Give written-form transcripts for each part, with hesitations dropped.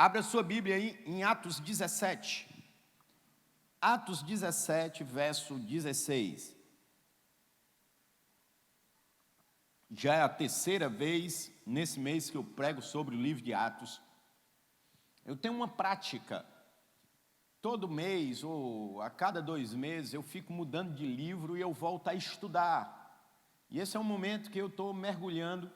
Abra sua Bíblia aí em Atos 17. Atos 17, verso 16. Já é a terceira vez nesse mês que eu prego sobre o livro de Atos. Eu tenho uma prática. Todo mês ou a cada 2 meses eu fico mudando de livro e eu volto a estudar. E esse é um momento que eu estou mergulhando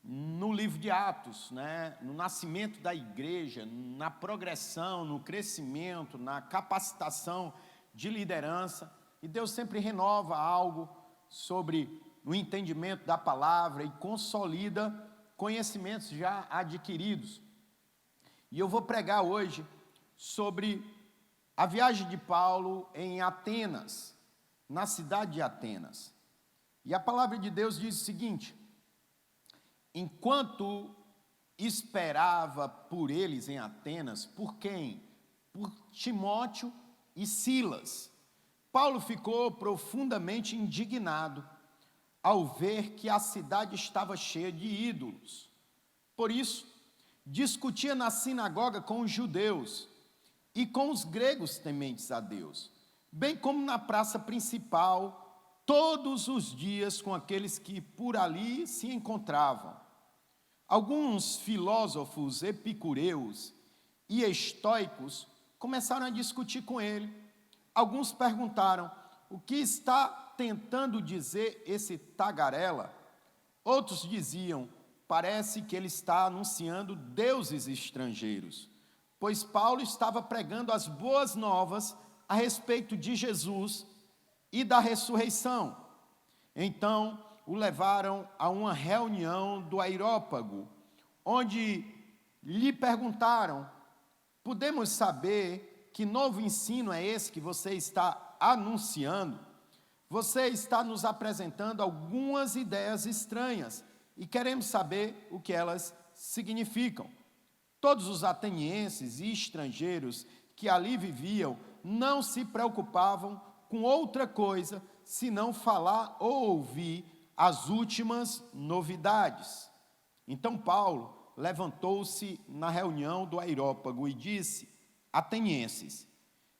no livro de Atos, né? No nascimento da igreja, na progressão, no crescimento, na capacitação de liderança. E Deus sempre renova algo sobre o entendimento da palavra e consolida conhecimentos já adquiridos. E eu vou pregar hoje sobre a viagem de Paulo em Atenas, na cidade de Atenas. E a palavra de Deus diz o seguinte: enquanto esperava por eles em Atenas, por quem? Por Timóteo e Silas. Paulo ficou profundamente indignado ao ver que a cidade estava cheia de ídolos. Por isso, discutia na sinagoga com os judeus e com os gregos tementes a Deus, bem como na praça principal, todos os dias com aqueles que por ali se encontravam. Alguns filósofos epicureus e estoicos começaram a discutir com ele. Alguns perguntaram: o que está tentando dizer esse tagarela? Outros diziam: parece que ele está anunciando deuses estrangeiros, pois Paulo estava pregando as boas novas a respeito de Jesus e da ressurreição. Então o levaram a uma reunião do Areópago, onde lhe perguntaram: podemos saber que novo ensino é esse que você está anunciando? Você está nos apresentando algumas ideias estranhas e queremos saber o que elas significam. Todos os atenienses e estrangeiros que ali viviam não se preocupavam com outra coisa senão falar ou ouvir as últimas novidades. Então Paulo levantou-se na reunião do Areópago e disse: atenienses,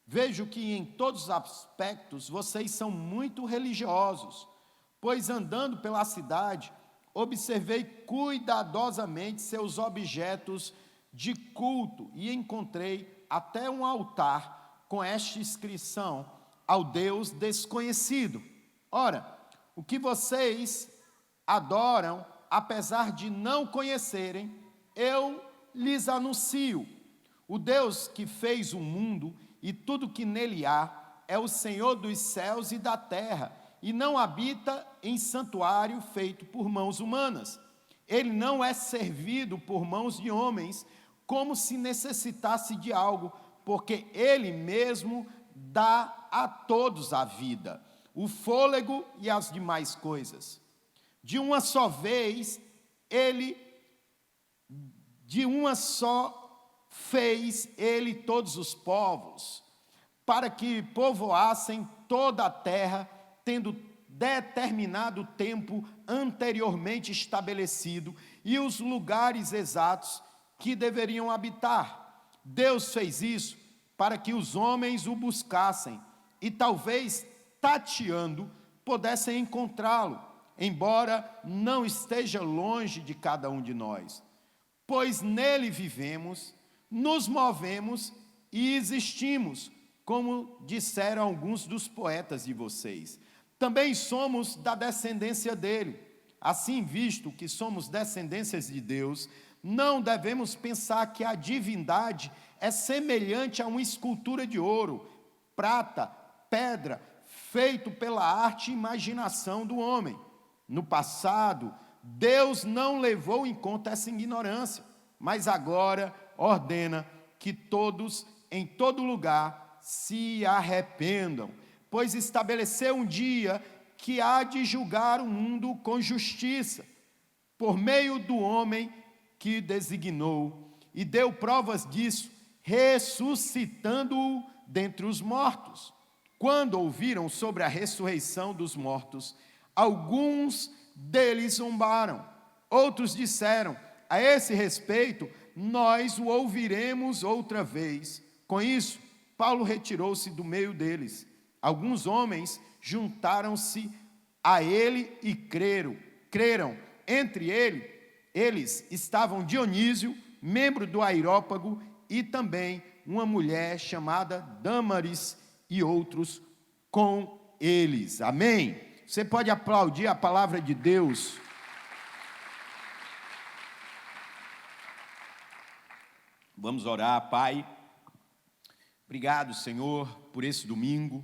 vejo que em todos os aspectos vocês são muito religiosos, pois andando pela cidade observei cuidadosamente seus objetos de culto e encontrei até um altar com esta inscrição: ao Deus desconhecido. Ora, o que vocês adoram, apesar de não conhecerem, eu lhes anuncio. O Deus que fez o mundo e tudo que nele há é o Senhor dos céus e da terra, e não habita em santuário feito por mãos humanas. Ele não é servido por mãos de homens, como se necessitasse de algo, porque ele mesmo dá a todos a vida, o fôlego e as demais coisas. De uma só vez, de uma só fez ele todos os povos, para que povoassem toda a terra, tendo determinado tempo anteriormente estabelecido e os lugares exatos que deveriam habitar. Deus fez isso para que os homens o buscassem e talvez, tateando, pudessem encontrá-lo, embora não esteja longe de cada um de nós. Pois nele vivemos, nos movemos e existimos, como disseram alguns dos poetas de vocês. Também somos da descendência dele. Assim, visto que somos descendências de Deus, não devemos pensar que a divindade é semelhante a uma escultura de ouro, prata, pedra, feito pela arte e imaginação do homem. No passado, Deus não levou em conta essa ignorância, mas agora ordena que todos, em todo lugar, se arrependam, pois estabeleceu um dia que há de julgar o mundo com justiça, por meio do homem que designou, e deu provas disso, ressuscitando-o dentre os mortos. Quando ouviram sobre a ressurreição dos mortos, alguns deles zombaram. Outros disseram: a esse respeito, nós o ouviremos outra vez. Com isso, Paulo retirou-se do meio deles. Alguns homens juntaram-se a ele e creram. Entre eles estavam Dionísio, membro do Areópago, e também uma mulher chamada Dâmaris, e outros com eles. Amém? Você pode aplaudir a palavra de Deus. Vamos orar, Pai. Obrigado, Senhor, por esse domingo.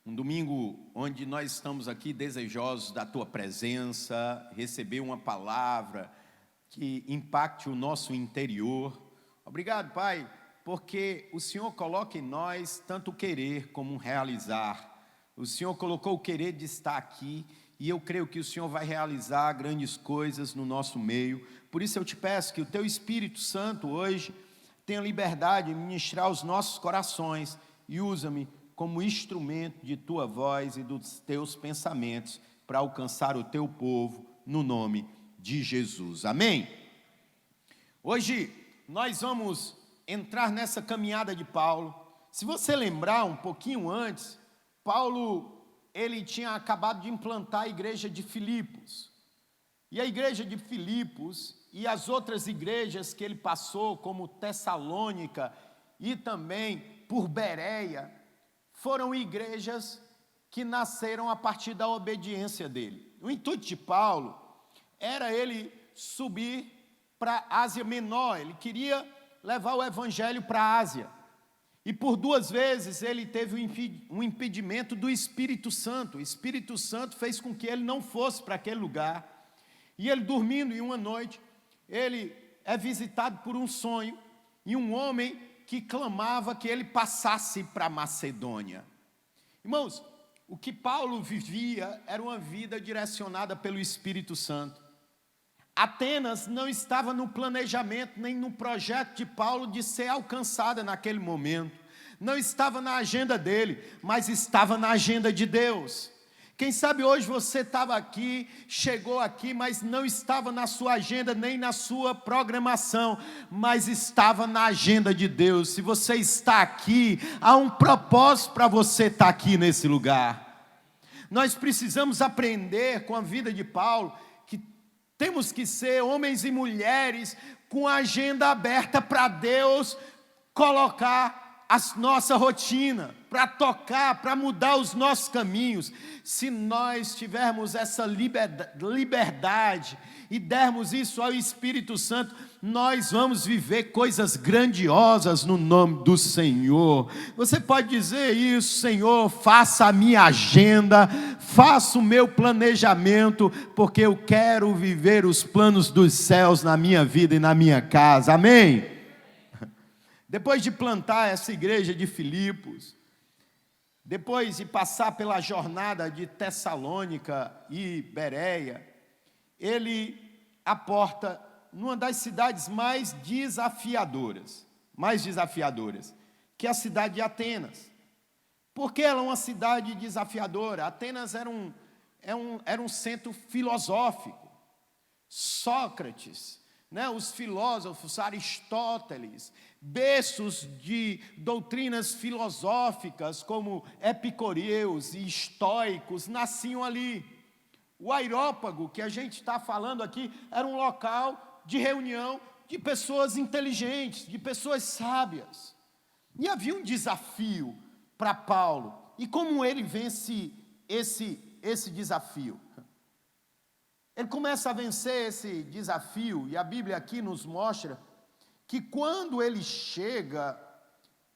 Um domingo onde nós estamos aqui desejosos da Tua presença, receber uma palavra que impacte o nosso interior. Obrigado, Pai, porque o Senhor coloca em nós tanto o querer como o realizar. O Senhor colocou o querer de estar aqui, e eu creio que o Senhor vai realizar grandes coisas no nosso meio. Por isso eu te peço que o Teu Espírito Santo hoje tenha liberdade de ministrar os nossos corações, e usa-me como instrumento de Tua voz e dos Teus pensamentos para alcançar o Teu povo, no nome de Jesus. Amém? Hoje nós vamos entrar nessa caminhada de Paulo. Se você lembrar um pouquinho antes, Paulo, ele tinha acabado de implantar a igreja de Filipos. E a igreja de Filipos e as outras igrejas que ele passou, como Tessalônica e também por Bereia, foram igrejas que nasceram a partir da obediência dele. O intuito de Paulo era ele subir para a Ásia Menor, ele queria levar o evangelho para a Ásia. E por 2 vezes ele teve um impedimento do Espírito Santo. O Espírito Santo fez com que ele não fosse para aquele lugar. E ele dormindo em uma noite, ele é visitado por um sonho, e um homem que clamava que ele passasse para a Macedônia. Irmãos, o que Paulo vivia era uma vida direcionada pelo Espírito Santo. Atenas não estava no planejamento, nem no projeto de Paulo de ser alcançada naquele momento. Não estava na agenda dele, mas estava na agenda de Deus. Quem sabe hoje você estava aqui, chegou aqui, mas não estava na sua agenda, nem na sua programação, mas estava na agenda de Deus. Se você está aqui, há um propósito para você estar aqui nesse lugar. Nós precisamos aprender com a vida de Paulo, que temos que ser homens e mulheres com a agenda aberta para Deus colocar a nossa rotina, para tocar, para mudar os nossos caminhos. Se nós tivermos essa liberdade e dermos isso ao Espírito Santo, nós vamos viver coisas grandiosas no nome do Senhor. Você pode dizer isso: Senhor, faça a minha agenda, faça o meu planejamento, porque eu quero viver os planos dos céus na minha vida e na minha casa. Amém? Depois de plantar essa igreja de Filipos, depois de passar pela jornada de Tessalônica e Bereia, ele aporta numa das cidades mais desafiadoras, que é a cidade de Atenas. Por que ela é uma cidade desafiadora? Atenas era um centro filosófico. Sócrates, os filósofos, Aristóteles, berços de doutrinas filosóficas como epicureus e estoicos nasciam ali. O Areópago, que a gente está falando aqui, era um local de reunião de pessoas inteligentes, de pessoas sábias. E havia um desafio para Paulo. E como ele vence esse desafio? Ele começa a vencer esse desafio, e a Bíblia aqui nos mostra que quando ele chega,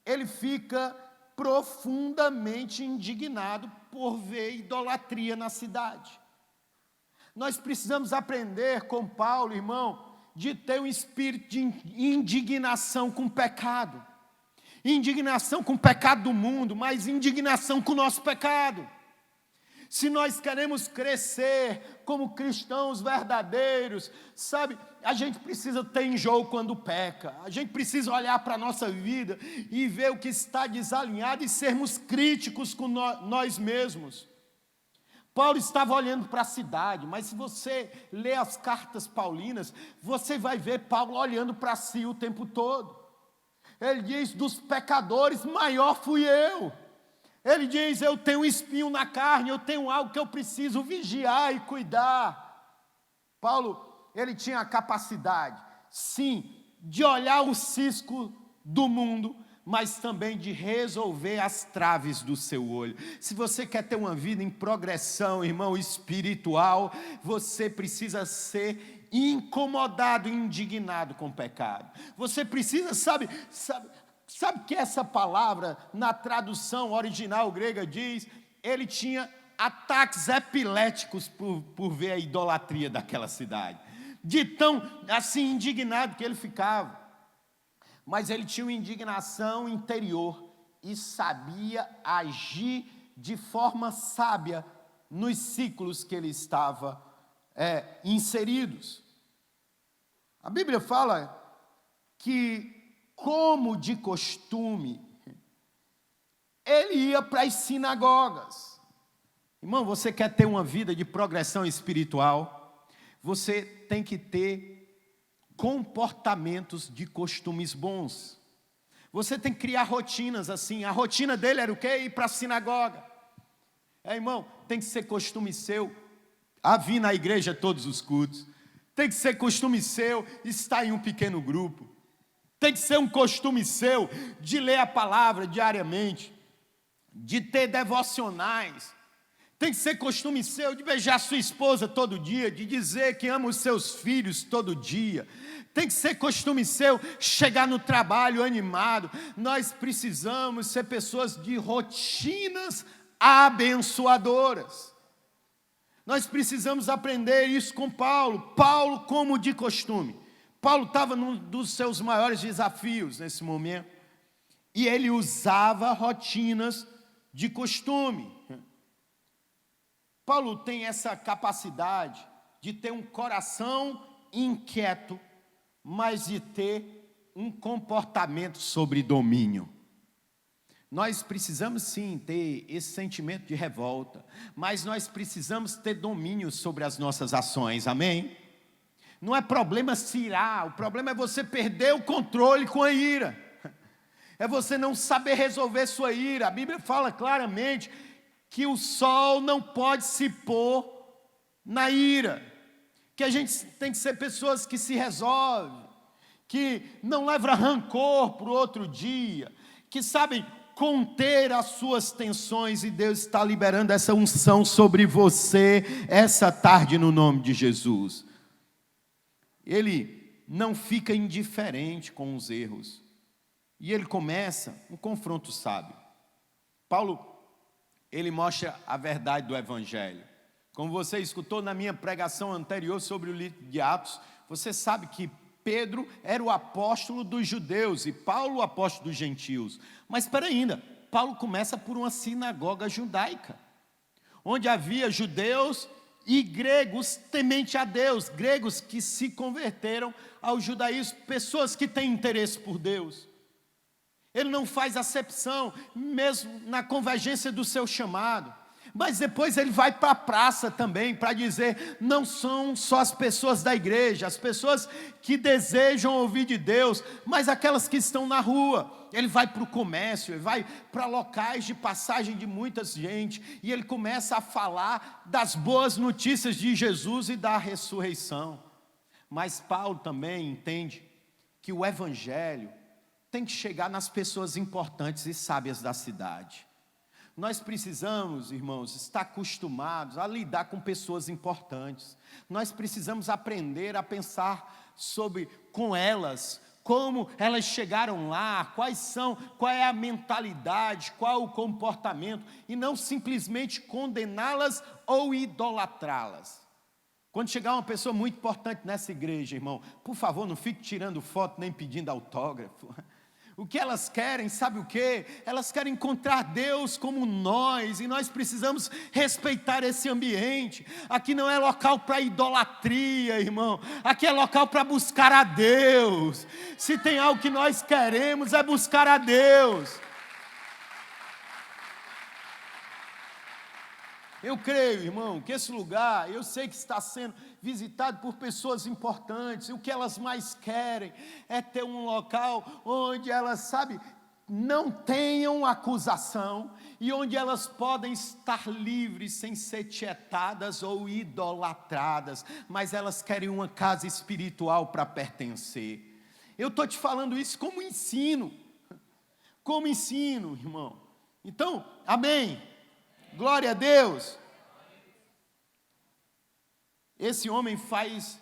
ele fica profundamente indignado por ver idolatria na cidade. Nós precisamos aprender com Paulo, irmão, de ter um espírito de indignação com o pecado. Indignação com o pecado do mundo, mas indignação com o nosso pecado. Se nós queremos crescer como cristãos verdadeiros, sabe, a gente precisa ter enjoo quando peca. A gente precisa olhar para a nossa vida e ver o que está desalinhado e sermos críticos com nós mesmos. Paulo estava olhando para a cidade, mas se você ler as cartas paulinas, você vai ver Paulo olhando para si o tempo todo. Ele diz, dos pecadores, maior fui eu. Ele diz, eu tenho um espinho na carne, eu tenho algo que eu preciso vigiar e cuidar. Paulo, ele tinha a capacidade, sim, de olhar o cisco do mundo, mas também de resolver as traves do seu olho. Se você quer ter uma vida em progressão, irmão, espiritual, você precisa ser incomodado, indignado com o pecado. Você precisa, sabe que essa palavra, na tradução original grega diz, ele tinha ataques epiléticos por ver a idolatria daquela cidade. De tão, assim, indignado que ele ficava. Mas ele tinha uma indignação interior e sabia agir de forma sábia nos ciclos que ele estava inseridos. A Bíblia fala que, como de costume, ele ia para as sinagogas. Irmão, você quer ter uma vida de progressão espiritual? Você tem que ter comportamentos de costumes bons. Você tem que criar rotinas assim. A rotina dele era o quê? Ir para a sinagoga. Irmão, tem que ser costume seu a vir na igreja todos os cultos. Tem que ser costume seu estar em um pequeno grupo. Tem que ser um costume seu de ler a palavra diariamente, de ter devocionais. Tem que ser costume seu de beijar sua esposa todo dia, de dizer que ama os seus filhos todo dia. Tem que ser costume seu chegar no trabalho animado. Nós precisamos ser pessoas de rotinas abençoadoras. Nós precisamos aprender isso com Paulo. Paulo, como de costume. Paulo estava num dos seus maiores desafios nesse momento. E ele usava rotinas de costume. Paulo tem essa capacidade de ter um coração inquieto, mas de ter um comportamento sobre domínio. Nós precisamos sim ter esse sentimento de revolta, mas nós precisamos ter domínio sobre as nossas ações, amém? Não é problema se irar, o problema é você perder o controle com a ira. É você não saber resolver sua ira. A Bíblia fala claramente que o sol não pode se pôr na ira, que a gente tem que ser pessoas que se resolvem, que não levam rancor para o outro dia, que sabem conter as suas tensões, e Deus está liberando essa unção sobre você essa tarde no nome de Jesus. Ele não fica indiferente com os erros, e ele começa um confronto sábio. Paulo, ele mostra a verdade do Evangelho. Como você escutou na minha pregação anterior sobre o livro de Atos, você sabe que Pedro era o apóstolo dos judeus e Paulo o apóstolo dos gentios. Mas espera ainda, Paulo começa por uma sinagoga judaica, onde havia judeus e gregos temente a Deus, gregos que se converteram ao judaísmo, pessoas que têm interesse por Deus. Ele não faz acepção, mesmo na convergência do seu chamado. Mas depois ele vai para a praça também, para dizer, não são só as pessoas da igreja, as pessoas que desejam ouvir de Deus, mas aquelas que estão na rua. Ele vai para o comércio, ele vai para locais de passagem de muita gente, e ele começa a falar das boas notícias de Jesus e da ressurreição. Mas Paulo também entende que o Evangelho tem que chegar nas pessoas importantes e sábias da cidade. Nós precisamos, irmãos, estar acostumados a lidar com pessoas importantes. Nós precisamos aprender a pensar com elas, como elas chegaram lá, qual é a mentalidade, qual o comportamento, e não simplesmente condená-las ou idolatrá-las. Quando chegar uma pessoa muito importante nessa igreja, irmão, por favor, não fique tirando foto nem pedindo autógrafo. O que elas querem, sabe o quê? Elas querem encontrar Deus como nós, e nós precisamos respeitar esse ambiente. Aqui não é local para idolatria, irmão. Aqui é local para buscar a Deus. Se tem algo que nós queremos, é buscar a Deus. Eu creio, irmão, que esse lugar, eu sei que está sendo visitado por pessoas importantes, e o que elas mais querem é ter um local onde elas, sabe, não tenham acusação, e onde elas podem estar livres, sem ser tietadas ou idolatradas, mas elas querem uma casa espiritual para pertencer. Eu estou te falando isso como ensino, irmão. Então, amém. Glória a Deus. Esse homem faz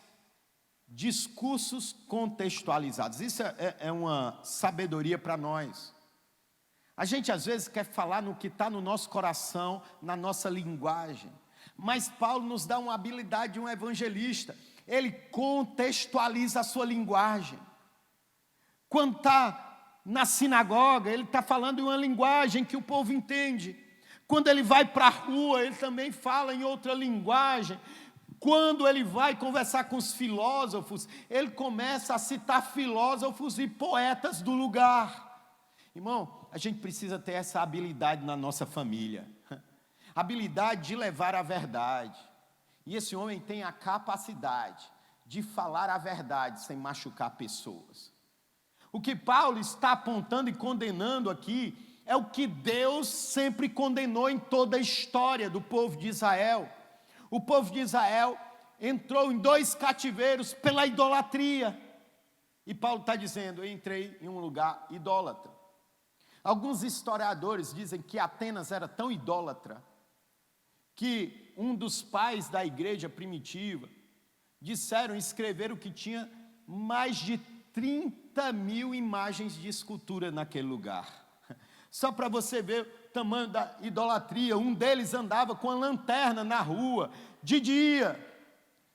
discursos contextualizados. Isso é uma sabedoria para nós. A gente às vezes quer falar no que está no nosso coração, na nossa linguagem. Mas Paulo nos dá uma habilidade de um evangelista. Ele contextualiza a sua linguagem. Quando está na sinagoga, ele está falando em uma linguagem que o povo entende. Quando ele vai para a rua, ele também fala em outra linguagem. Quando ele vai conversar com os filósofos, ele começa a citar filósofos e poetas do lugar. Irmão, a gente precisa ter essa habilidade na nossa família. Habilidade de levar a verdade. E esse homem tem a capacidade de falar a verdade sem machucar pessoas. O que Paulo está apontando e condenando aqui é o que Deus sempre condenou em toda a história do povo de Israel. O povo de Israel entrou em 2 cativeiros pela idolatria. E Paulo está dizendo, eu entrei em um lugar idólatra. Alguns historiadores dizem que Atenas era tão idólatra, que um dos pais da igreja primitiva escreveram que tinha mais de 30.000 imagens de escultura naquele lugar. Só para você ver o tamanho da idolatria, um deles andava com a lanterna na rua, de dia,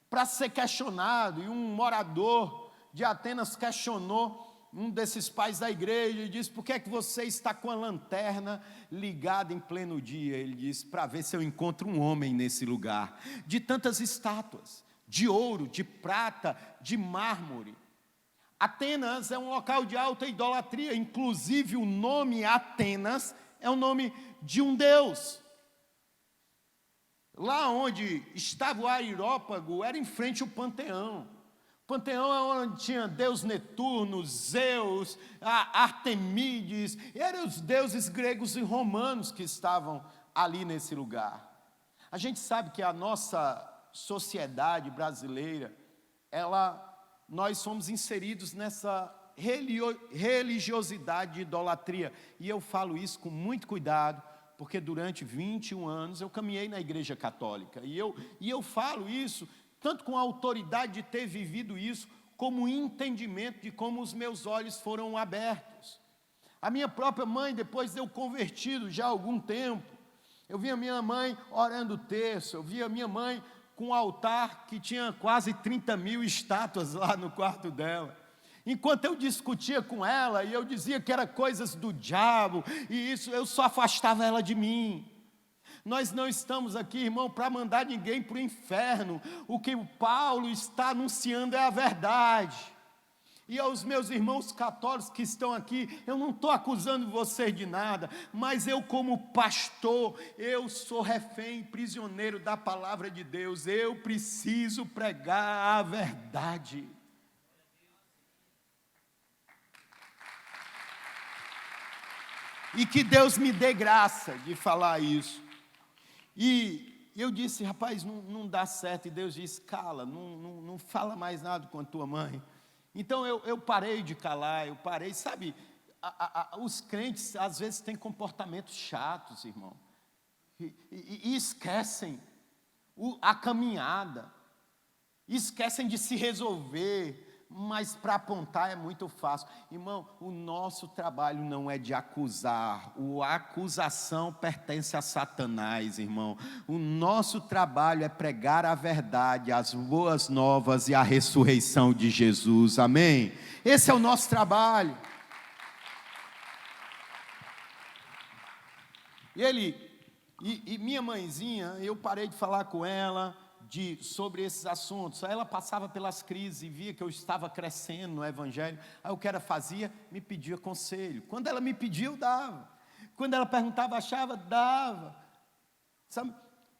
para ser questionado, e um morador de Atenas questionou um desses pais da igreja, e disse, por que é que você está com a lanterna ligada em pleno dia? Ele disse, para ver se eu encontro um homem nesse lugar, de tantas estátuas, de ouro, de prata, de mármore. Atenas é um local de alta idolatria, inclusive o nome Atenas é o nome de um deus. Lá onde estava o Areópago era em frente ao Panteão. O Panteão é onde tinha Deus Netuno, Zeus, Artemides, eram os deuses gregos e romanos que estavam ali nesse lugar. A gente sabe que a nossa sociedade brasileira, nós somos inseridos nessa religiosidade de idolatria. E eu falo isso com muito cuidado, porque durante 21 anos eu caminhei na igreja católica. E eu falo isso tanto com a autoridade de ter vivido isso, como entendimento de como os meus olhos foram abertos. A minha própria mãe, depois de eu convertido já há algum tempo, eu via minha mãe orando o terço, eu via minha mãe com um altar que tinha quase 30.000 estátuas lá no quarto dela. Enquanto eu discutia com ela, e eu dizia que era coisas do diabo, e isso, eu só afastava ela de mim. Nós não estamos aqui, irmão, para mandar ninguém para o inferno. O que o Paulo está anunciando é a verdade. E aos meus irmãos católicos que estão aqui, eu não estou acusando vocês de nada, mas eu como pastor, eu sou refém, prisioneiro da palavra de Deus, eu preciso pregar a verdade. E que Deus me dê graça de falar isso. E eu disse, rapaz, não dá certo, e Deus disse, cala, não fala mais nada com a tua mãe. Então eu parei de calar, eu parei, sabe, os crentes às vezes têm comportamentos chatos, irmão, e esquecem a caminhada, esquecem de se resolver, mas para apontar é muito fácil. Irmão, o nosso trabalho não é de acusar, a acusação pertence a Satanás, irmão. O nosso trabalho é pregar a verdade, as boas novas e a ressurreição de Jesus, amém? Esse é o nosso trabalho. E minha mãezinha, eu parei de falar com ela sobre esses assuntos. Aí ela passava pelas crises e via que eu estava crescendo no Evangelho. Aí o que ela fazia? Me pedia conselho. Quando ela me pedia, eu dava. Quando ela perguntava, achava, dava. Sabe?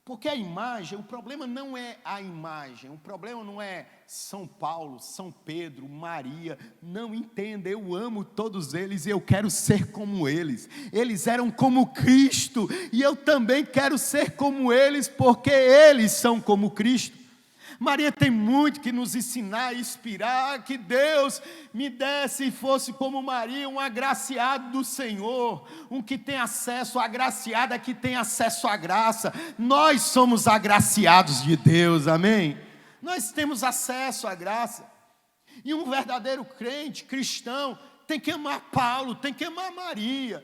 Porque a imagem, o problema não é a imagem, o problema não é São Paulo, São Pedro, Maria. Não, entenda, eu amo todos eles e eu quero ser como eles. Eles eram como Cristo e eu também quero ser como eles, porque eles são como Cristo. Maria tem muito que nos ensinar e inspirar, que Deus me desse e fosse como Maria, um agraciado do Senhor, um que tem acesso, agraciada que tem acesso à graça. Nós somos agraciados de Deus, amém? Nós temos acesso à graça. E um verdadeiro crente, cristão, tem que amar Paulo, tem que amar Maria,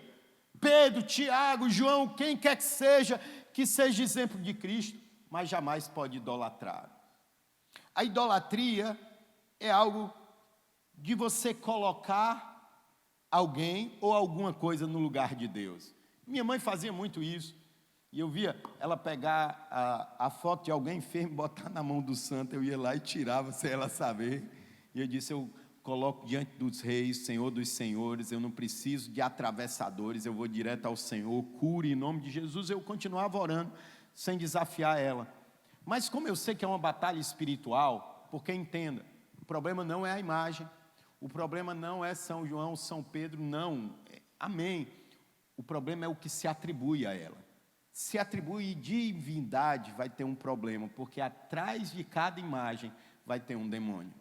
Pedro, Tiago, João, quem quer que seja exemplo de Cristo, mas jamais pode idolatrar. A idolatria é algo de você colocar alguém ou alguma coisa no lugar de Deus. Minha mãe fazia muito isso. E eu via ela pegar a foto de alguém enfermo e botar na mão do santo. Eu ia lá e tirava sem ela saber. E eu disse, eu coloco diante dos reis, Senhor dos senhores, eu não preciso de atravessadores, eu vou direto ao Senhor, cure em nome de Jesus. Eu continuava orando sem desafiar ela. Mas como eu sei que é uma batalha espiritual, porque entenda, o problema não é a imagem, o problema não é São João, São Pedro, não, amém. O problema é o que se atribui a ela. Se atribui divindade, vai ter um problema, porque atrás de cada imagem vai ter um demônio.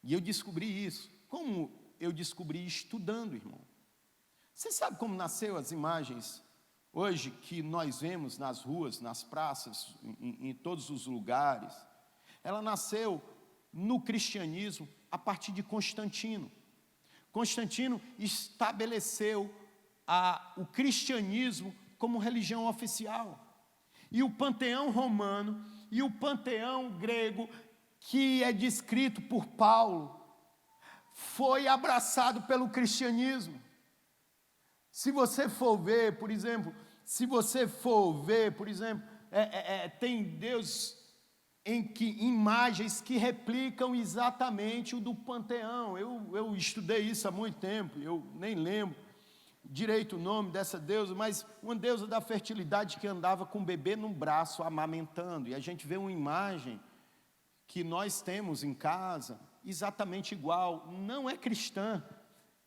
E eu descobri isso. Como eu descobri? Estudando, irmão. Você sabe como nasceu as imagens hoje que nós vemos nas ruas, nas praças, em todos os lugares? Ela nasceu no cristianismo a partir de Constantino. Constantino estabeleceu o cristianismo como religião oficial. E o panteão romano e o panteão grego, que é descrito por Paulo, foi abraçado pelo cristianismo. Se você for ver, por exemplo, tem Deus imagens que replicam exatamente o do panteão. Eu estudei isso há muito tempo, eu nem lembro direito o nome dessa deusa, mas uma deusa da fertilidade que andava com o bebê no braço, amamentando. E a gente vê uma imagem que nós temos em casa, exatamente igual, não é cristã,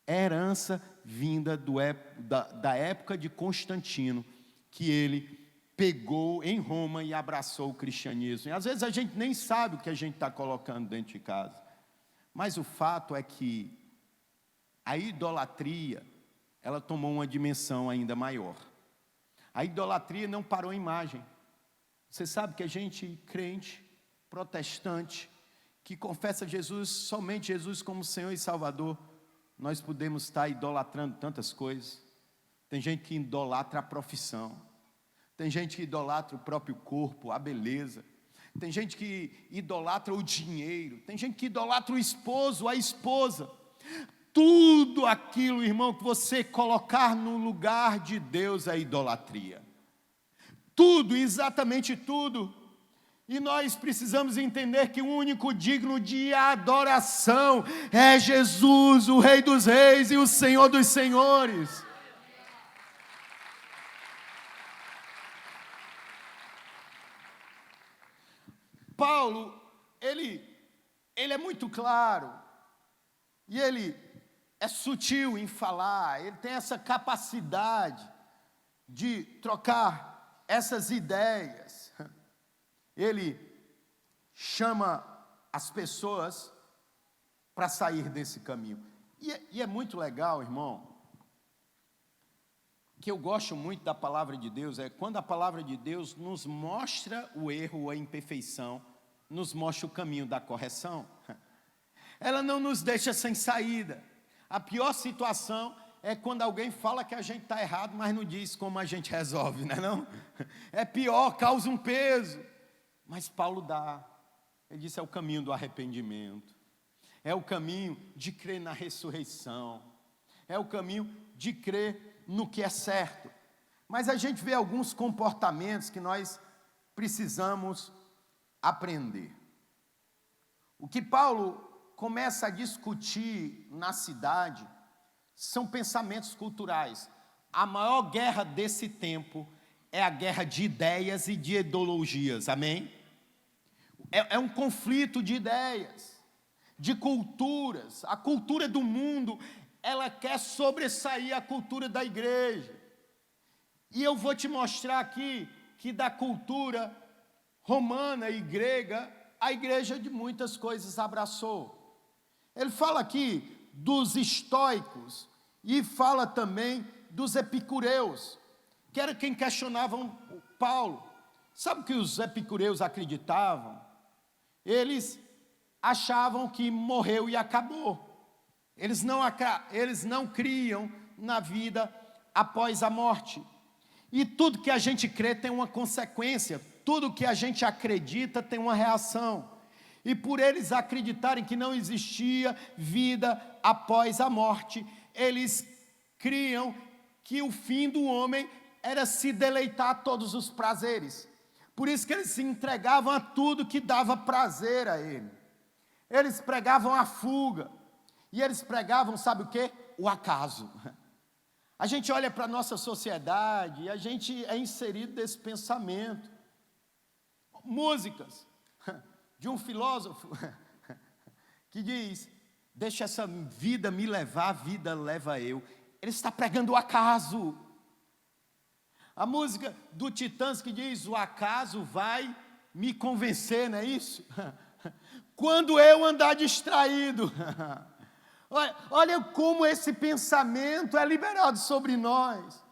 é herança vinda da época de Constantino, que ele pegou em Roma e abraçou o cristianismo. E às vezes a gente nem sabe o que a gente está colocando dentro de casa. Mas o fato é que a idolatria, ela tomou uma dimensão ainda maior. A idolatria não parou em imagem. Você sabe que a gente, crente, protestante, que confessa Jesus, somente Jesus como Senhor e Salvador, nós podemos estar idolatrando tantas coisas. Tem gente que idolatra a profissão, tem gente que idolatra o próprio corpo, a beleza, tem gente que idolatra o dinheiro, tem gente que idolatra o esposo, a esposa. Tudo aquilo, irmão, que você colocar no lugar de Deus é idolatria. Tudo, exatamente tudo. E nós precisamos entender que o único digno de adoração é Jesus, o Rei dos Reis e o Senhor dos Senhores. Paulo, ele é muito claro, e ele é sutil em falar, ele tem essa capacidade de trocar essas ideias. Ele chama as pessoas para sair desse caminho. E é muito legal, irmão, que eu gosto muito da palavra de Deus, é quando a palavra de Deus nos mostra o erro, a imperfeição, nos mostra o caminho da correção. Ela não nos deixa sem saída. A pior situação é quando alguém fala que a gente está errado, mas não diz como a gente resolve, não é não? É pior, causa um peso. Mas Paulo dá. Ele disse, é o caminho do arrependimento. É o caminho de crer na ressurreição. É o caminho de crer no que é certo. Mas a gente vê alguns comportamentos que nós precisamos aprender. O que Paulo começa a discutir na cidade são pensamentos culturais. A maior guerra desse tempo é a guerra de ideias e de ideologias, amém? É um conflito de ideias, de culturas. A cultura do mundo, ela quer sobressair a cultura da igreja. E eu vou te mostrar aqui que da cultura romana e grega, a igreja de muitas coisas abraçou. Ele fala aqui dos estoicos e fala também dos epicureus, que era quem questionavam Paulo. Sabe o que os epicureus acreditavam? Eles achavam que morreu e acabou. Eles não criam na vida após a morte. E tudo que a gente crê tem uma consequência. Tudo que a gente acredita tem uma reação. E por eles acreditarem que não existia vida após a morte, eles criam que o fim do homem era se deleitar a todos os prazeres. Por isso que eles se entregavam a tudo que dava prazer a ele. Eles pregavam a fuga. E eles pregavam, sabe o quê? O acaso. A gente olha para a nossa sociedade e a gente é inserido nesse pensamento. Músicas de um filósofo que diz: deixa essa vida me levar, a vida leva eu. Ele está pregando o acaso. A música do Titãs que diz: o acaso vai me convencer, não é isso? Quando eu andar distraído. Olha como esse pensamento é liberado sobre nós.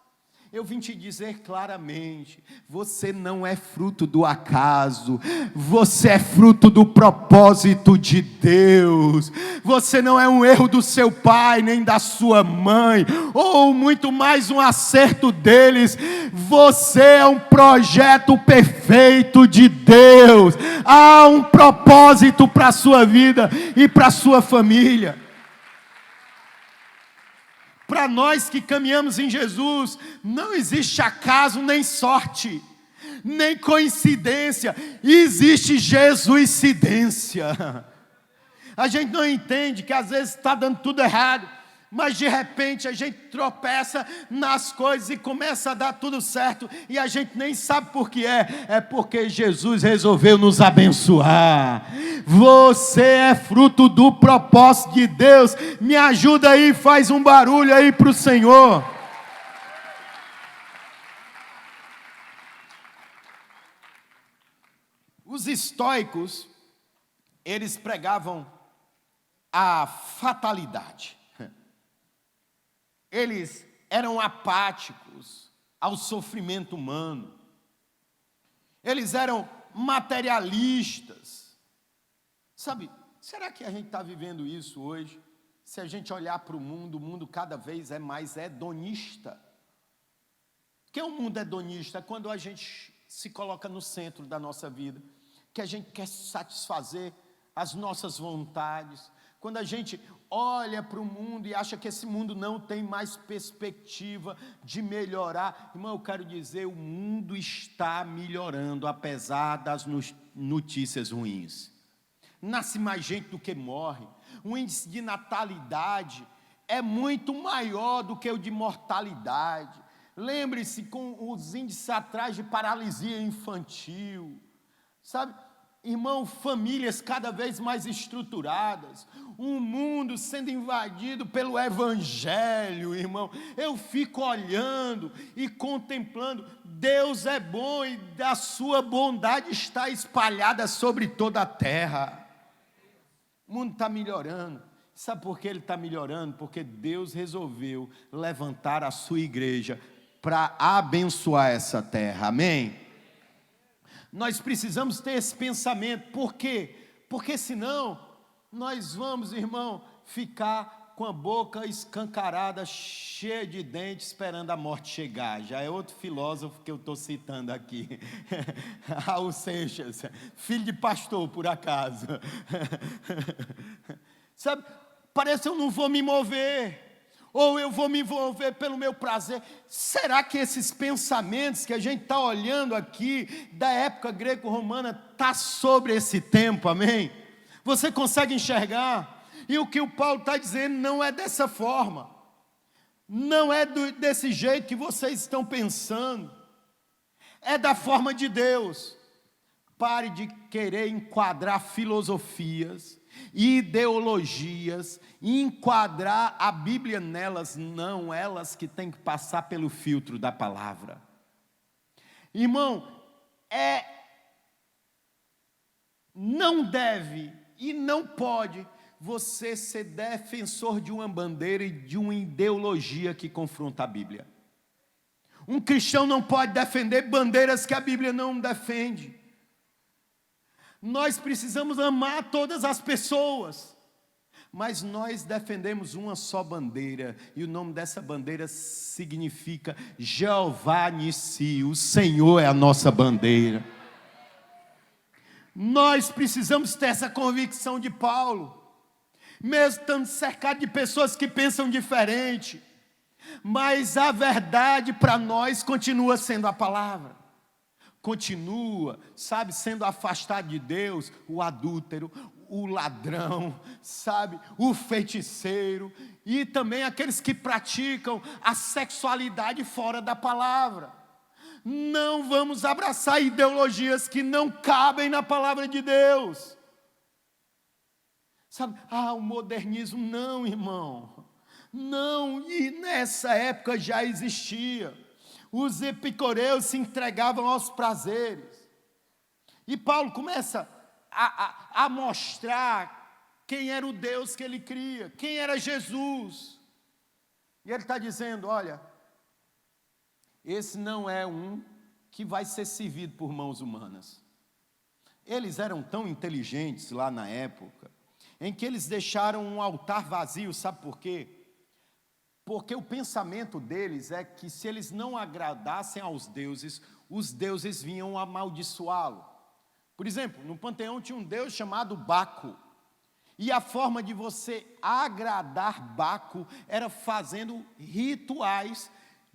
Eu vim te dizer claramente: você não é fruto do acaso, você é fruto do propósito de Deus. Você não é um erro do seu pai, nem da sua mãe, ou muito mais um acerto deles. Você é um projeto perfeito de Deus. Há um propósito para a sua vida e para a sua família. Para nós que caminhamos em Jesus, não existe acaso, nem sorte, nem coincidência, existe Jesuscidência. A gente não entende que às vezes está dando tudo errado, mas de repente a gente tropeça nas coisas e começa a dar tudo certo, e a gente nem sabe por que é porque Jesus resolveu nos abençoar. Você é fruto do propósito de Deus. Me ajuda aí, faz um barulho aí para o Senhor. Os estoicos, eles pregavam a fatalidade. Eles eram apáticos ao sofrimento humano. Eles eram materialistas. Sabe, será que a gente está vivendo isso hoje? Se a gente olhar para o mundo cada vez é mais hedonista. O que é um mundo hedonista? É quando a gente se coloca no centro da nossa vida, que a gente quer satisfazer as nossas vontades. Quando a gente olha para o mundo e acha que esse mundo não tem mais perspectiva de melhorar. Irmão, eu quero dizer, o mundo está melhorando, apesar das notícias ruins. Nasce mais gente do que morre. O índice de natalidade é muito maior do que o de mortalidade. Lembre-se, com os índices atrás de paralisia infantil, sabe? Irmão, famílias cada vez mais estruturadas, um mundo sendo invadido pelo Evangelho, irmão. Eu fico olhando e contemplando. Deus é bom e a sua bondade está espalhada sobre toda a terra. O mundo está melhorando. Sabe por que ele está melhorando? Porque Deus resolveu levantar a sua igreja para abençoar essa terra, amém? Nós precisamos ter esse pensamento. Por quê? Porque senão nós vamos, irmão, ficar com a boca escancarada, cheia de dentes, esperando a morte chegar. Já é outro filósofo que eu estou citando aqui. Raul Seixas, filho de pastor, por acaso. Sabe, parece que eu não vou me mover. Ou eu vou me envolver pelo meu prazer. Será que esses pensamentos que a gente está olhando aqui, da época greco-romana, está sobre esse tempo, amém? Você consegue enxergar? E o que o Paulo está dizendo não é dessa forma. Não é desse jeito que vocês estão pensando. é da forma de Deus. Pare de querer enquadrar filosofias, ideologias, enquadrar a Bíblia nelas. Não, elas que têm que passar pelo filtro da palavra. Irmão, não deve e não pode você ser defensor de uma bandeira e de uma ideologia que confronta a Bíblia. Um cristão não pode defender bandeiras que a Bíblia não defende. Nós precisamos amar todas as pessoas, mas nós defendemos uma só bandeira, e o nome dessa bandeira significa Jeová Nissi, o Senhor é a nossa bandeira. Nós precisamos ter essa convicção de Paulo, mesmo estando cercado de pessoas que pensam diferente, mas a verdade para nós continua sendo a palavra. Continua, sabe, sendo afastado de Deus, o adúltero, o ladrão, sabe, o feiticeiro, e também aqueles que praticam a sexualidade fora da palavra. Não vamos abraçar ideologias que não cabem na palavra de Deus. Sabe, o modernismo, não, irmão, não, e nessa época já existia. Os epicureus se entregavam aos prazeres. E Paulo começa a mostrar quem era o Deus que ele cria, quem era Jesus. E ele está dizendo, olha, esse não é um que vai ser servido por mãos humanas. Eles eram tão inteligentes lá na época, em que eles deixaram um altar vazio, sabe por quê? Porque o pensamento deles é que se eles não agradassem aos deuses, os deuses vinham amaldiçoá-lo. Por exemplo, no panteão tinha um deus chamado Baco. E a forma de você agradar Baco era fazendo rituais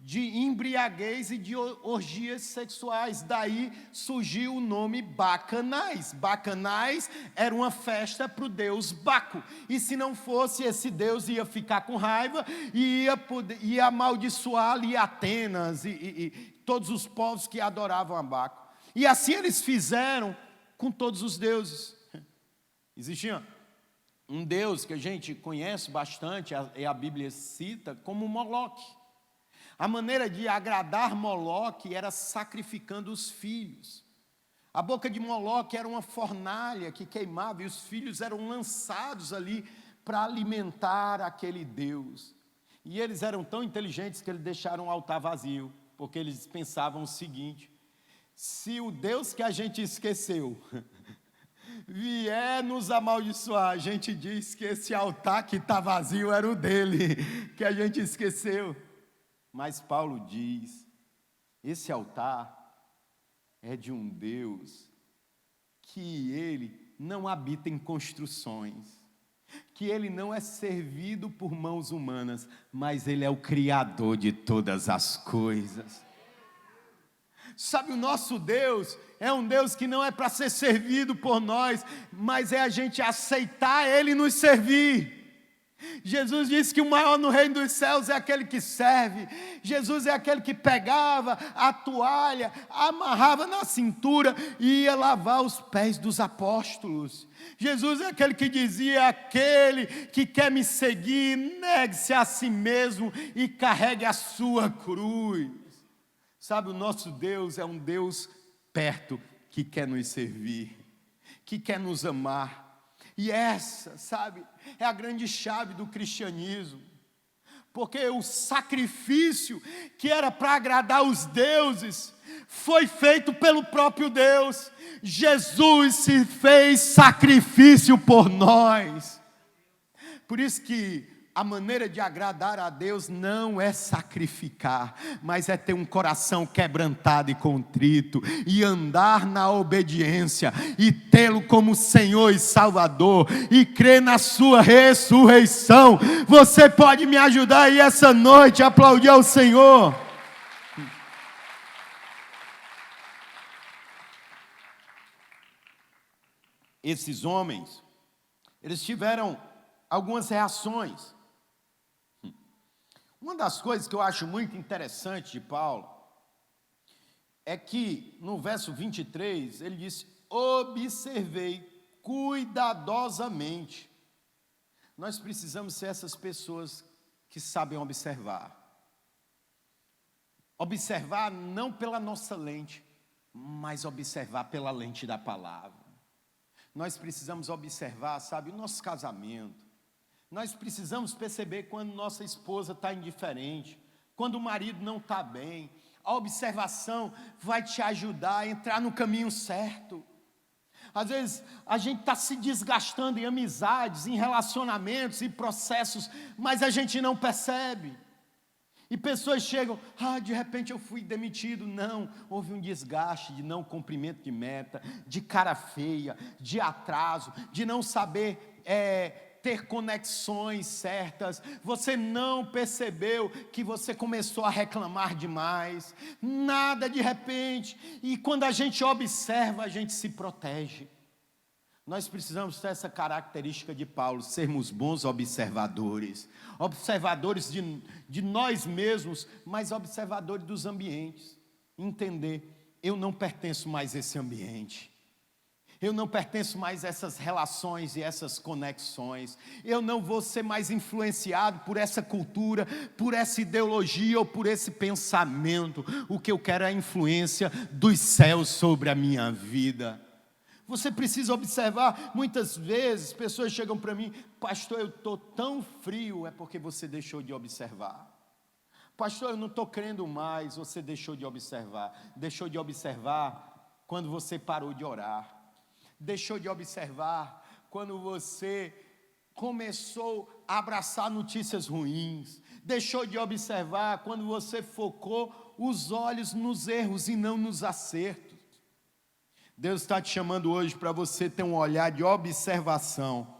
de embriaguez e de orgias sexuais. Daí surgiu o nome Bacanais. Bacanais era uma festa para o deus Baco. E se não fosse, esse deus ia ficar com raiva e ia amaldiçoar ali Atenas e todos os povos que adoravam a Baco. E assim eles fizeram com todos os deuses. Existia um deus que a gente conhece bastante, e a Bíblia cita, como Moloque. A maneira de agradar Moloque era sacrificando os filhos. A boca de Moloque era uma fornalha que queimava e os filhos eram lançados ali para alimentar aquele Deus. E eles eram tão inteligentes que eles deixaram o altar vazio, porque eles pensavam o seguinte: se o Deus que a gente esqueceu vier nos amaldiçoar, a gente diz que esse altar que está vazio era o dele, que a gente esqueceu. Mas Paulo diz, esse altar é de um Deus que ele não habita em construções, que ele não é servido por mãos humanas, mas ele é o Criador de todas as coisas. Sabe, o nosso Deus é um Deus que não é para ser servido por nós, mas é a gente aceitar Ele nos servir. Jesus disse que o maior no reino dos céus é aquele que serve. Jesus é aquele que pegava a toalha, amarrava na cintura e ia lavar os pés dos apóstolos. Jesus é aquele que dizia: aquele que quer me seguir, negue-se a si mesmo e carregue a sua cruz. Sabe, o nosso Deus é um Deus perto, que quer nos servir, que quer nos amar. E essa, sabe, é a grande chave do cristianismo. Porque o sacrifício que era para agradar os deuses foi feito pelo próprio Deus. Jesus se fez sacrifício por nós. Por isso que a maneira de agradar a Deus não é sacrificar, mas é ter um coração quebrantado e contrito, e andar na obediência, e tê-lo como Senhor e Salvador, e crer na sua ressurreição. Você pode me ajudar aí essa noite a aplaudir ao Senhor? Esses homens, eles tiveram algumas reações. Uma das coisas que eu acho muito interessante de Paulo é que no verso 23, ele diz: observei cuidadosamente. Nós precisamos ser essas pessoas que sabem observar. Observar não pela nossa lente, mas observar pela lente da palavra. Nós precisamos observar, sabe, o nosso casamento. Nós precisamos perceber quando nossa esposa está indiferente, quando o marido não está bem. A observação vai te ajudar a entrar no caminho certo. Às vezes a gente está se desgastando em amizades, em relacionamentos, em processos, mas a gente não percebe. E pessoas chegam: de repente eu fui demitido. Não, houve um desgaste de não cumprimento de meta, de cara feia, de atraso, de não saber ter conexões certas. Você não percebeu que você começou a reclamar demais. Nada de repente. E quando a gente observa, a gente se protege. Nós precisamos ter essa característica de Paulo, sermos bons observadores. Observadores de nós mesmos, mas observadores dos ambientes. Entender: eu não pertenço mais a esse ambiente. Eu não pertenço mais a essas relações e essas conexões. Eu não vou ser mais influenciado por essa cultura, por essa ideologia ou por esse pensamento. O que eu quero é a influência dos céus sobre a minha vida. Você precisa observar. Muitas vezes pessoas chegam para mim: pastor, eu estou tão frio. É porque você deixou de observar. Pastor, eu não estou crendo mais. Você deixou de observar. Deixou de observar quando você parou de orar. Deixou de observar quando você começou a abraçar notícias ruins. Deixou de observar quando você focou os olhos nos erros e não nos acertos. Deus está te chamando hoje para você ter um olhar de observação.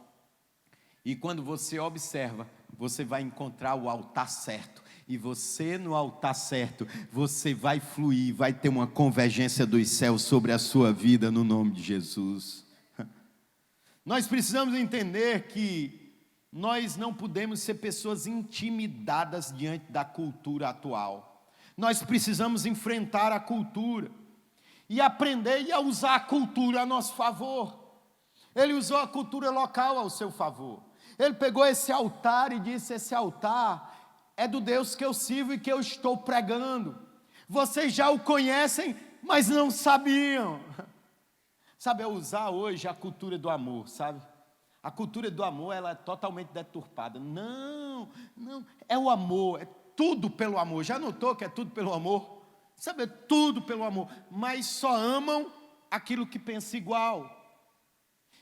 E quando você observa, você vai encontrar o altar certo. E você no altar certo, você vai fluir, vai ter uma convergência dos céus sobre a sua vida, no nome de Jesus. Nós precisamos entender que nós não podemos ser pessoas intimidadas diante da cultura atual. Nós precisamos enfrentar a cultura e aprender a usar a cultura a nosso favor. Ele usou a cultura local ao seu favor. Ele pegou esse altar e disse: esse altar é do Deus que eu sirvo e que eu estou pregando. Vocês já o conhecem, mas não sabiam. Sabe, é usar hoje a cultura do amor, sabe? A cultura do amor, ela é totalmente deturpada. Não, é o amor, é tudo pelo amor. Já notou que é tudo pelo amor? Sabe, é tudo pelo amor. Mas só amam aquilo que pensa igual.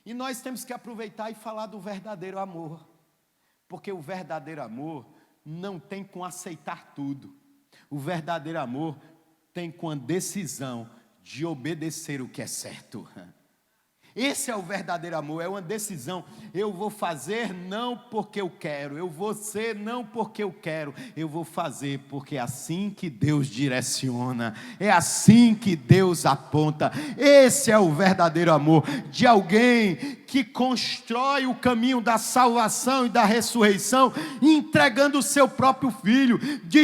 E nós temos que aproveitar e falar do verdadeiro amor. Porque o verdadeiro amor não tem com aceitar tudo. O verdadeiro amor tem com a decisão de obedecer o que é certo. Esse é o verdadeiro amor, é uma decisão. Eu vou fazer não porque eu quero, eu vou ser não porque eu quero, eu vou fazer porque é assim que Deus direciona, é assim que Deus aponta. Esse é o verdadeiro amor de alguém que constrói o caminho da salvação e da ressurreição, entregando o seu próprio filho,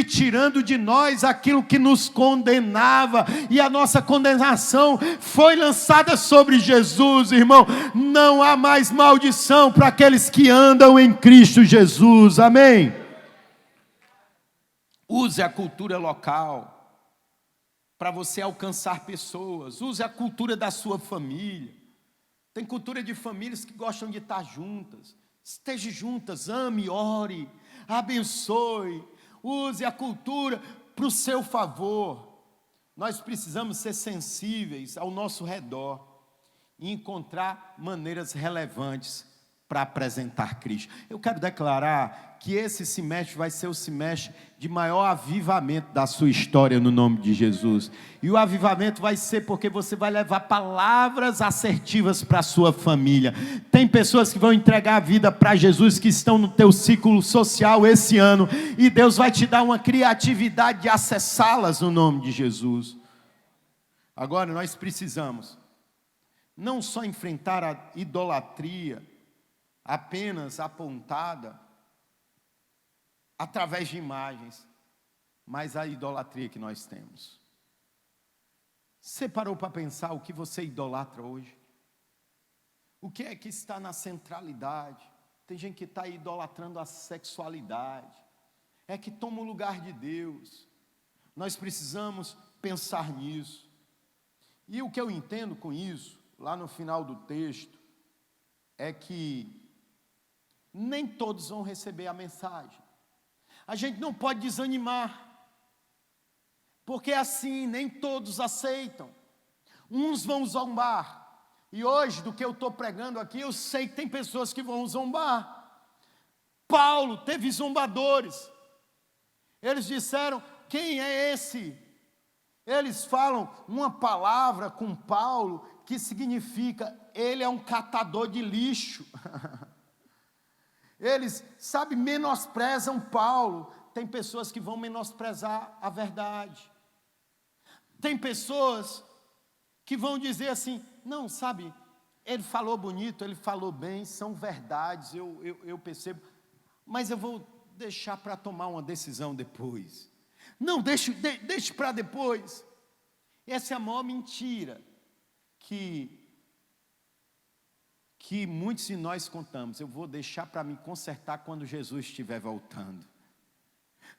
tirando de nós aquilo que nos condenava, e a nossa condenação foi lançada sobre Jesus, irmão. Não há mais maldição para aqueles que andam em Cristo Jesus, amém? Use a cultura local para você alcançar pessoas. Use a cultura da sua família. Tem cultura de famílias que gostam de estar juntas. Esteja juntas, ame, ore, abençoe. Use a cultura para o seu favor. Nós precisamos ser sensíveis ao nosso redor e encontrar maneiras relevantes para apresentar Cristo. Eu quero declarar que esse semestre vai ser o semestre de maior avivamento da sua história, no nome de Jesus. E o avivamento vai ser porque você vai levar palavras assertivas para a sua família. Tem pessoas que vão entregar a vida para Jesus, que estão no teu ciclo social esse ano, e Deus vai te dar uma criatividade de acessá-las, no nome de Jesus. Agora nós precisamos não só enfrentar a idolatria apenas apontada através de imagens, mas a idolatria que nós temos. Você parou para pensar o que você idolatra hoje? O que é que está na centralidade? Tem gente que está idolatrando a sexualidade. É que toma o lugar de Deus. Nós precisamos pensar nisso. E o que eu entendo com isso, lá no final do texto, é que nem todos vão receber a mensagem. A gente não pode desanimar, porque assim, nem todos aceitam. Uns vão zombar. E hoje, do que eu estou pregando aqui, eu sei que tem pessoas que vão zombar. Paulo teve zombadores. Eles disseram: quem é esse? Eles falam uma palavra com Paulo que significa: ele é um catador de lixo. Eles, menosprezam Paulo. Tem pessoas que vão menosprezar a verdade. Tem pessoas que vão dizer assim: não, ele falou bonito, ele falou bem, são verdades, eu percebo, mas eu vou deixar para tomar uma decisão depois. Não, deixe para depois. Essa é a maior mentira que muitos de nós contamos. Eu vou deixar para me consertar quando Jesus estiver voltando.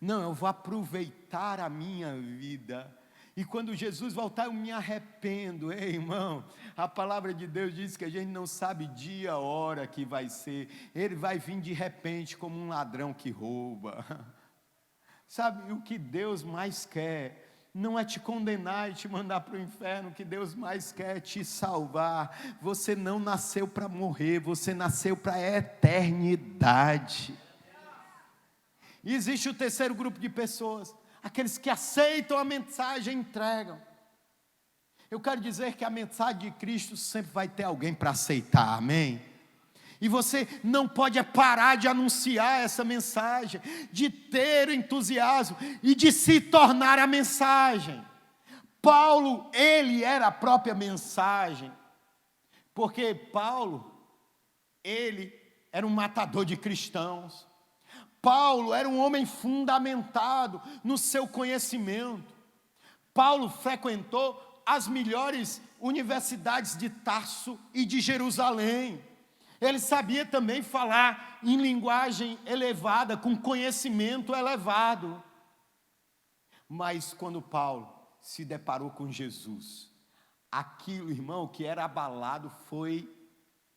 Não, eu vou aproveitar a minha vida. E quando Jesus voltar, eu me arrependo. Ei, irmão, a palavra de Deus diz que a gente não sabe dia, hora que vai ser. Ele vai vir de repente como um ladrão que rouba. Sabe, o que Deus mais quer não é te condenar e te mandar para o inferno. O que Deus mais quer é te salvar. Você não nasceu para morrer, você nasceu para a eternidade. E existe o terceiro grupo de pessoas, aqueles que aceitam a mensagem e entregam. Eu quero dizer que a mensagem de Cristo sempre vai ter alguém para aceitar, amém? E você não pode parar de anunciar essa mensagem, de ter entusiasmo e de se tornar a mensagem. Paulo, ele era a própria mensagem, porque Paulo, ele era um matador de cristãos. Paulo era um homem fundamentado no seu conhecimento. Paulo frequentou as melhores universidades de Tarso e de Jerusalém. Ele sabia também falar em linguagem elevada, com conhecimento elevado. Mas quando Paulo se deparou com Jesus, aquilo, irmão, que era abalado, foi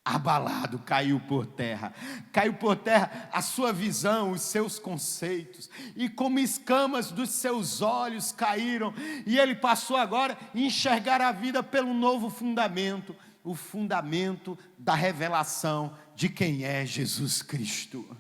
abalado, caiu por terra a sua visão, os seus conceitos, e como escamas dos seus olhos caíram, e ele passou agora a enxergar a vida pelo novo fundamento, o fundamento da revelação de quem é Jesus Cristo.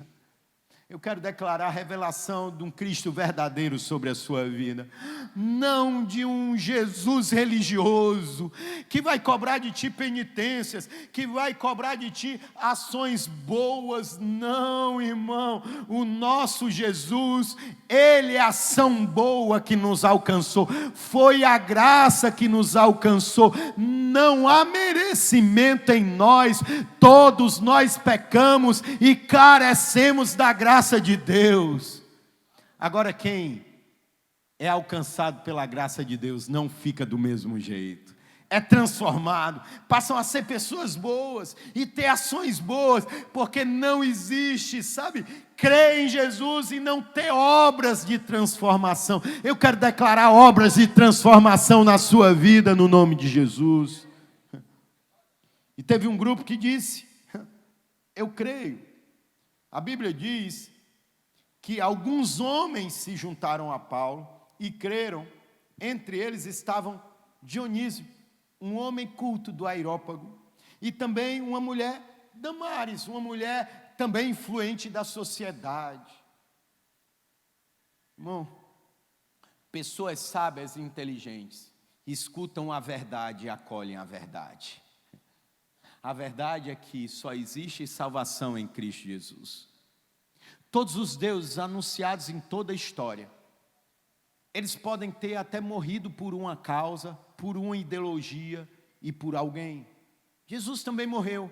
Eu quero declarar a revelação de um Cristo verdadeiro sobre a sua vida. Não de um Jesus religioso, que vai cobrar de ti penitências, que vai cobrar de ti ações boas. Não, irmão. O nosso Jesus, Ele é a ação boa que nos alcançou. Foi a graça que nos alcançou. Não há merecimento em nós. Todos nós pecamos e carecemos da graça de Deus. Agora, quem é alcançado pela graça de Deus não fica do mesmo jeito, é transformado, passam a ser pessoas boas e ter ações boas, porque não existe, crer em Jesus e não ter obras de transformação. Eu quero declarar obras de transformação na sua vida, no nome de Jesus. E teve um grupo que disse: eu creio. A Bíblia diz que alguns homens se juntaram a Paulo e creram. Entre eles estavam Dionísio, um homem culto do Areópago, e também uma mulher, Damares, uma mulher também influente da sociedade. Irmão, pessoas sábias e inteligentes escutam a verdade e acolhem a verdade. A verdade é que só existe salvação em Cristo Jesus. Todos os deuses anunciados em toda a história, eles podem ter até morrido por uma causa, por uma ideologia e por alguém. Jesus também morreu,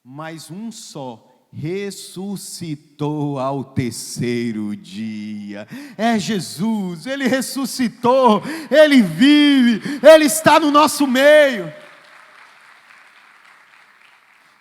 mas um só ressuscitou ao terceiro dia. É Jesus, Ele ressuscitou, Ele vive, Ele está no nosso meio.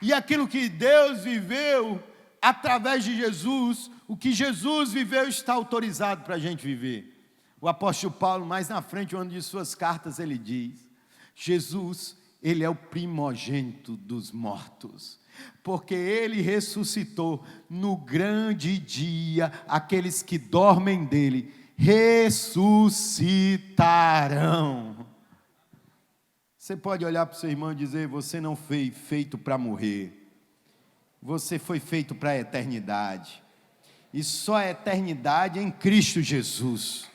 E aquilo que Deus viveu através de Jesus, o que Jesus viveu está autorizado para a gente viver. O apóstolo Paulo, mais na frente, uma de suas cartas, ele diz: Jesus, Ele é o primogênito dos mortos, porque Ele ressuscitou no grande dia, aqueles que dormem dele ressuscitarão. Você pode olhar para o seu irmão e dizer: você não foi feito para morrer, você foi feito para a eternidade, e só a eternidade em Cristo Jesus.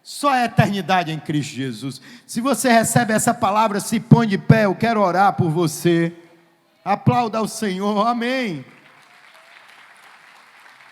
Só a eternidade em Cristo Jesus. Se você recebe essa palavra, se põe de pé, eu quero orar por você. Aplauda ao Senhor, amém.